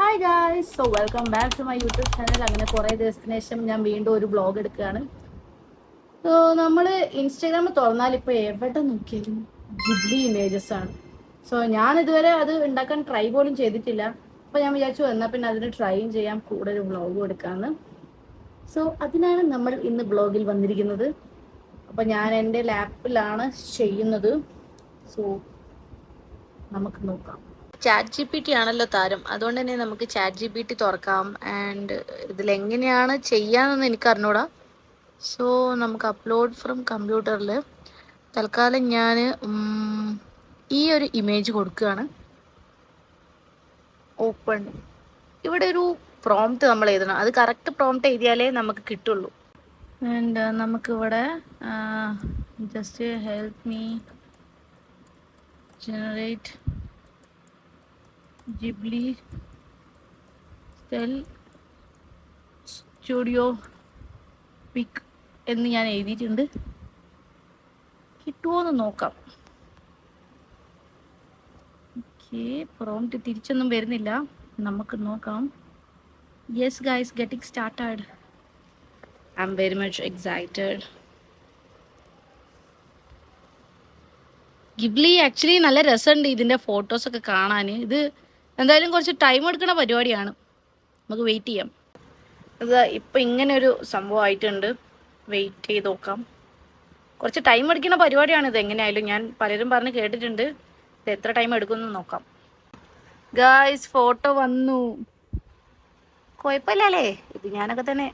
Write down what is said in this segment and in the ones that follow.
Hi guys, so welcome back to my YouTube channel. അങ്ങനെ കുറേ ദിവസത്തിന് ശേഷം ഞാൻ വീണ്ടും ഒരു വ്ളോഗ് എടുക്കുകയാണ്. സോ നമ്മൾ ഇൻസ്റ്റാഗ്രാം തുറന്നാൽ ഇപ്പോൾ എവിടെ നോക്കിയാലും ജിബ്ലി ഇമേജസ് ആണ്. സോ ഞാൻ ഇതുവരെ അത് ഉണ്ടാക്കാൻ ട്രൈ പോലും ചെയ്തിട്ടില്ല. അപ്പോൾ ഞാൻ വിചാരിച്ചു എന്നാൽ പിന്നെ അതിന് ട്രൈയും ചെയ്യാം, കൂടെ ഒരു വ്ളോഗും എടുക്കാമെന്ന്. സോ അതിനാണ് നമ്മൾ ഇന്ന് വ്ളോഗിൽ വന്നിരിക്കുന്നത്. അപ്പോൾ ഞാൻ എൻ്റെ ലാപ്പിലാണ് ചെയ്യുന്നത്. സോ നമുക്ക് നോക്കാം. ചാറ്റ് ജി പി ടി ആണല്ലോ താരം, അതുകൊണ്ട് തന്നെ നമുക്ക് ചാറ്റ് ജി പി ടി തുറക്കാം. ആൻഡ് ഇതിലെങ്ങനെയാണ് ചെയ്യാമെന്ന് എനിക്ക് അറിഞ്ഞൂടാ. സോ നമുക്ക് അപ്ലോഡ് ഫ്രം കമ്പ്യൂട്ടറിൽ തൽക്കാലം ഞാൻ ഈ ഒരു ഇമേജ് കൊടുക്കുകയാണ്. ഓപ്പൺ. ഇവിടെ ഒരു പ്രോംപ്റ്റ് നമ്മൾ എഴുതണം. അത് കറക്റ്റ് പ്രോംപ്റ്റ് എഴുതിയാലേ നമുക്ക് കിട്ടുള്ളൂ. ആൻഡ് നമുക്കിവിടെ just help me generate Ghibli style studio pic എന്ന് ഞാൻ എഴുതിയിട്ടുണ്ട്. കിട്ടുമോയെന്ന് നോക്കാം. ഓക്കെ, പ്രോംപ്റ്റ് തിരിച്ചൊന്നും വരുന്നില്ല. നമുക്ക് നോക്കാം. Yes guys, getting started. I am very much excited. Ghibli actually നല്ല രസമുണ്ട് ഇതിൻ്റെ ഫോട്ടോസൊക്കെ കാണാൻ. ഇത് എന്തായാലും കുറച്ച് ടൈം എടുക്കുന്ന പരിപാടിയാണ്. നമുക്ക് വെയിറ്റ് ചെയ്യാം. ഇത് ഇപ്പം ഇങ്ങനെ ഒരു സംഭവം ആയിട്ടുണ്ട്. വെയിറ്റ് ചെയ്ത് നോക്കാം. കുറച്ച് ടൈം എടുക്കുന്ന പരിപാടിയാണ് ഇത്. എങ്ങനെയായാലും ഞാൻ പലരും പറഞ്ഞ് കേട്ടിട്ടുണ്ട്. ഇത് എത്ര ടൈം എടുക്കുമെന്ന് നോക്കാം. ഗായ്സ്, ഫോട്ടോ വന്നു. കുഴപ്പമില്ലല്ലേ? ഇത് ഞാനൊക്കെ തന്നെ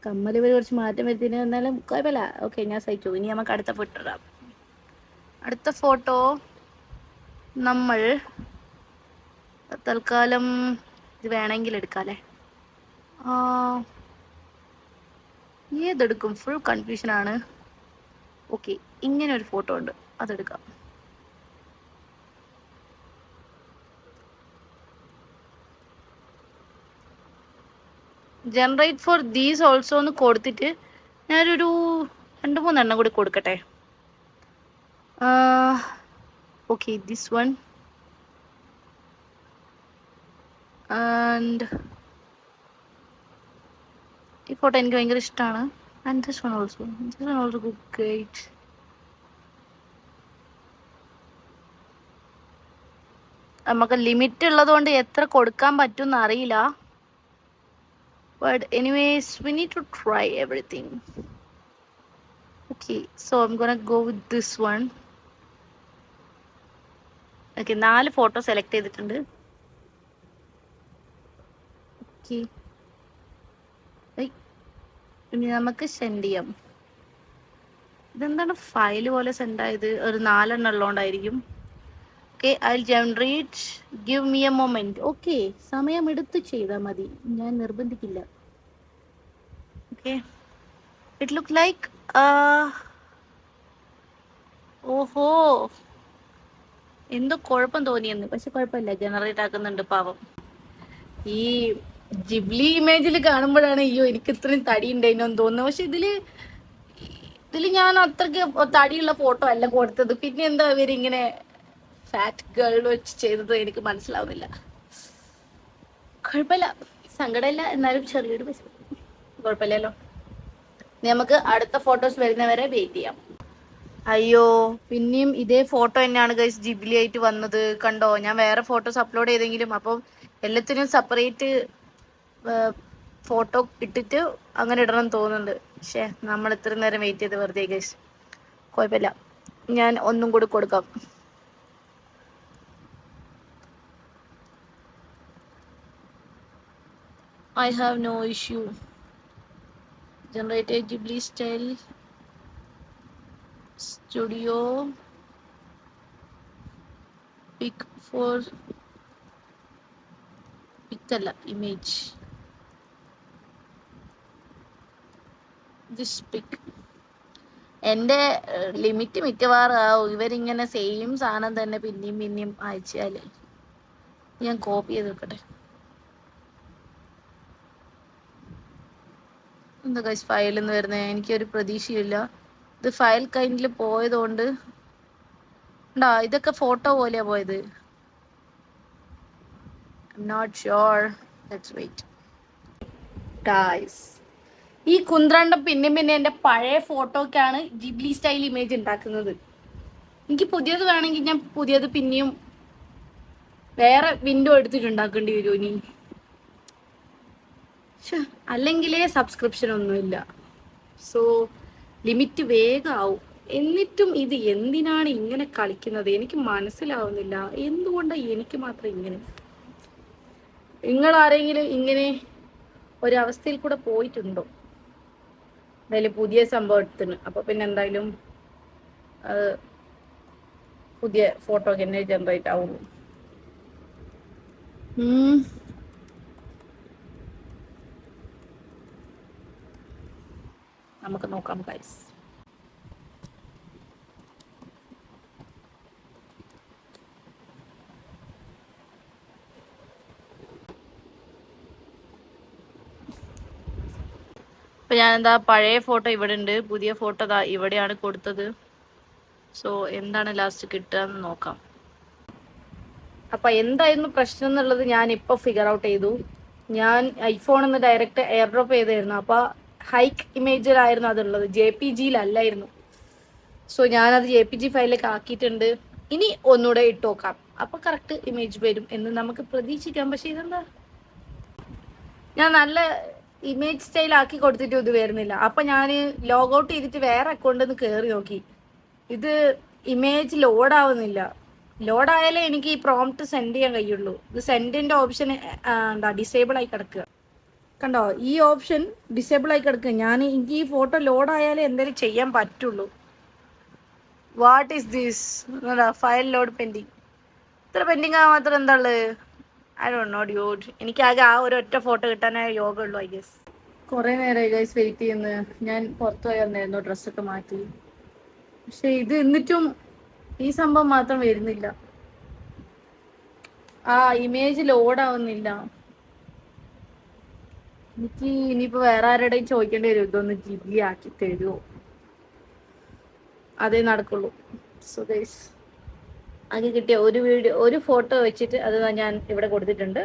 കമ്മൽ കുറച്ച് മാറ്റം വരുത്തിന് എന്നാലും കുഴപ്പമില്ല. ഓക്കെ, ഞാൻ സഹിച്ചു. ഇനി നമുക്ക് അടുത്ത ഫോട്ടോ ഇടാം. അടുത്ത ഫോട്ടോ നമ്മൾ തൽക്കാലം ഇത് വേണമെങ്കിൽ എടുക്കാമല്ലേ? ഏതെടുക്കും? ഫുൾ കൺഫ്യൂഷനാണ്. ഓക്കെ, ഇങ്ങനെ ഒരു ഫോട്ടോ ഉണ്ട്, അതെടുക്കാം. ജനറേറ്റ് ഫോർ ദീസ് ഓൾസോ എന്ന് കൊടുത്തിട്ട് ഞാനൊരു 2-3 എണ്ണം കൂടി കൊടുക്കട്ടെ. ഓക്കെ, ദിസ് വൺ ആൻഡ് ഈ ഫോട്ടോ എനിക്ക് ഭയങ്കര ഇഷ്ടമാണ്. And this one also great. നമുക്ക് ലിമിറ്റ് ഉള്ളത് കൊണ്ട് എത്ര കൊടുക്കാൻ പറ്റുമെന്ന് അറിയില്ല. But anyways, we need to try everything. Okay, so I'm gonna go with this one. Okay, 4 photo select ചെയ്തിട്ടുണ്ട്. ഓക്കെ, ഇനി നമുക്ക് സെൻഡ് ചെയ്യാം. ഇതെന്താണ് ഫയൽ പോലെ സെൻഡ് ആയത്? ഒരു 4 എണ്ണം ഉള്ളതുകൊണ്ടായിരിക്കും. Okay, I generate, give me a moment. Okay, സമയം എടുത്ത് ചെയ്താൽ മതി, ഞാൻ നിർബന്ധിക്കില്ല. ഓക്കെ, ഇറ്റ് ലുക്ക് ലൈക്ക് ഓഹോ, എന്തോ കുഴപ്പം തോന്നിയെന്ന്. പക്ഷെ കുഴപ്പമില്ല, ജനറേറ്റ് ആക്കുന്നുണ്ട് പാവം. ഈ ജിബ്ലി ഇമേജിൽ കാണുമ്പോഴാണ് അയ്യോ എനിക്ക് ഇത്രയും തടി ഉണ്ടായിനോന്ന് തോന്നുന്നു. പക്ഷെ ഇതിൽ ഞാൻ അത്രയ്ക്ക് തടിയുള്ള ഫോട്ടോ അല്ല കൊടുത്തത്. പിന്നെ എന്താ ഇവരിങ്ങനെ ഫാറ്റ് ഗേൾ വെച്ച് ചെയ്തത് എനിക്ക് മനസ്സിലാവുന്നില്ല. കുഴപ്പമില്ല, സങ്കടമില്ല, എന്നാലും ചെറിയൊരു പൈസ കുഴപ്പമില്ലല്ലോ. നമുക്ക് അടുത്ത ഫോട്ടോസ് വരുന്നവരെ വെയിറ്റ് ചെയ്യാം. അയ്യോ, പിന്നെയും ഇതേ ഫോട്ടോ തന്നെയാണ് ഗൈസ് ജിബ്ലി ആയിട്ട് വന്നത്. കണ്ടോ? ഞാൻ വേറെ ഫോട്ടോസ് അപ്ലോഡ് ചെയ്തെങ്കിലും അപ്പം എല്ലാത്തിനും സെപ്പറേറ്റ് ഫോട്ടോ ഇട്ടിട്ട് അങ്ങനെ ഇടണം തോന്നുന്നുണ്ട്. പക്ഷേ നമ്മൾ ഇത്ര നേരം വെയിറ്റ് ചെയ്ത് വെറുതെ ഗൈസ്. കുഴപ്പമില്ല, ഞാൻ ഒന്നും കൂടി കൊടുക്കാം. I have no issue. Generate a Ghibli style studio pic for pic അല്ല image. This pic. എൻ്റെ ലിമിറ്റ് മിക്കവാറും ആവും ഇവരിങ്ങനെ സെയിം സാധനം തന്നെ പിന്നെയും അയച്ചാൽ. ഞാൻ കോപ്പി ചെയ്ത് വെക്കട്ടെ. എന്താ ഗൈസ് ഫയലിൽ നിന്ന് വരുന്നത്? എനിക്കൊരു പ്രതീക്ഷയില്ല. ഇത് ഫയൽ കൈൻഡിൽ പോയതുകൊണ്ട് ഇതൊക്കെ ഫോട്ടോ പോലെയാ പോയത്. Not sure. Let's wait guys. ഈ കുന്ത്രണ്ടം പിന്നെ എൻ്റെ പഴയ ഫോട്ടോക്കാണ് ജിബ്ലി സ്റ്റൈൽ ഇമേജ് ഉണ്ടാക്കുന്നത്. എനിക്ക് പുതിയത് വേണമെങ്കിൽ ഞാൻ പുതിയത് പിന്നെയും വേറെ വിൻഡോ എടുത്തിട്ടുണ്ടാക്കേണ്ടി വരുമോ ഇനി? അല്ലെങ്കിലേ സബ്സ്ക്രിപ്ഷൻ ഒന്നുമില്ല. സോ ലിമിറ്റ് വേഗം ആവും. എന്നിട്ടും ഇത് എന്തിനാണ് ഇങ്ങനെ കളിക്കുന്നത് എനിക്ക് മനസ്സിലാവുന്നില്ല. എന്തുകൊണ്ടാണ് എനിക്ക് മാത്രം ഇങ്ങനെ? നിങ്ങൾ ആരെങ്കിലും ഇങ്ങനെ ഒരവസ്ഥയിൽ കൂടെ പോയിട്ടുണ്ടോ? എന്തായാലും പുതിയ സംഭവത്തിന് അപ്പോൾ പിന്നെ എന്തായാലും പുതിയ ഫോട്ടോ തന്നെ ജനറേറ്റ് ആവുള്ളൂ. നമുക്ക് നോക്കാം ഗൈസ്. ഇപ്പൊ ഞാനെന്താ പഴയ ഫോട്ടോ ഇവിടെ ഉണ്ട്, പുതിയ ഫോട്ടോ ഇവിടെയാണ് കൊടുത്തത്. സോ എന്താണ് ലാസ്റ്റ് കിട്ടുക എന്ന് നോക്കാം. അപ്പൊ എന്തായിരുന്നു പ്രശ്നം എന്നുള്ളത് ഞാൻ ഇപ്പൊ ഫിഗർ ഔട്ട് ചെയ്തു. ഞാൻ ഐഫോണിൽ നിന്ന് ഡയറക്റ്റ് എയർ ഡ്രോപ്പ് ചെയ്തായിരുന്നു. അപ്പൊ ഹൈക്ക് ഇമേജിലായിരുന്നു അതുള്ളത്, JPG-ലല്ലായിരുന്നു. സോ ഞാനത് JPG ഫയലിലേക്ക് ആക്കിയിട്ടുണ്ട്. ഇനി ഒന്നുകൂടെ ഇട്ട് നോക്കാം, അപ്പൊ കറക്റ്റ് ഇമേജ് വരും എന്ന് നമുക്ക് പ്രതീക്ഷിക്കാം. പക്ഷെ ഇതെന്താ, ഞാൻ നല്ല ഇമേജ് സ്റ്റൈൽ ആക്കി കൊടുത്തിട്ട് ഇത് വരുന്നില്ല. അപ്പൊ ഞാൻ ലോഗ് ഔട്ട് ചെയ്തിട്ട് വേറെ അക്കൗണ്ടിൽ നിന്ന് കയറി നോക്കി, ഇത് ഇമേജ് ലോഡ് ആവുന്നില്ല. ലോഡ് ആയാലേ എനിക്ക് ഈ പ്രോംപ്റ്റ് സെൻഡ് ചെയ്യാൻ കഴിയുള്ളൂ. ഇത് സെൻഡിന്റെ ഓപ്ഷൻ എന്താ ഡിസേബിൾ ആയി കിടക്കുക. കണ്ടോ, ഈ ഓപ്ഷൻ ഡിസേബിൾ ആയി കിടക്കുക. എനിക്ക് ഈ ഫോട്ടോ ലോഡ് ആയാലേ എന്തെങ്കിലും ചെയ്യാൻ പറ്റുള്ളൂ. What is this? File load pending. ഇത്ര പെൻഡിങ് ആകാൻ മാത്രം എന്താ ഉള്ളത്? I don't know dude. എനിക്കാകെ ആ ഒരു ഒറ്റ ഫോട്ടോ കിട്ടാനേ യോഗമുള്ളൂ ഐ ഗസ്. കുറേ നേരമായി ഗൈസ് വെയിറ്റ് ചെയ്യുന്നത്. ഞാൻ പുറത്തു പോയി വന്നായിരുന്നു, ഡ്രസ്സൊക്കെ മാറ്റി. പക്ഷെ ഇത് എന്നിട്ടും ഈ സംഭവം മാത്രം വരുന്നില്ല. ആ ഇമേജ് ലോഡ് ആവുന്നില്ല. എനിക്ക് ഇനിയിപ്പോ വേറെ ആരുടെയും ചോദിക്കേണ്ടി വരും, ഇതൊന്ന് ജിബ്ലി ആക്കി തരുമോ? അതേ നടക്കുള്ളൂ. സോ ഗൈസ്, ആകെ കിട്ടിയ ഒരു ഫോട്ടോ വെച്ചിട്ട് അത് ഞാൻ ഇവിടെ കൊടുത്തിട്ടുണ്ട്.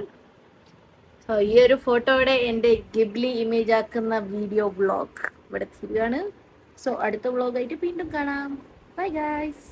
സോ ഈ ഒരു ഫോട്ടോയുടെ എൻ്റെ ഗിബ്ലി ഇമേജ് ആക്കുന്ന വീഡിയോ വ്ളോഗ് ഇവിടെ തീരുകയാണ്. സോ അടുത്ത വ്ളോഗായിട്ട് വീണ്ടും കാണാം. Bye guys.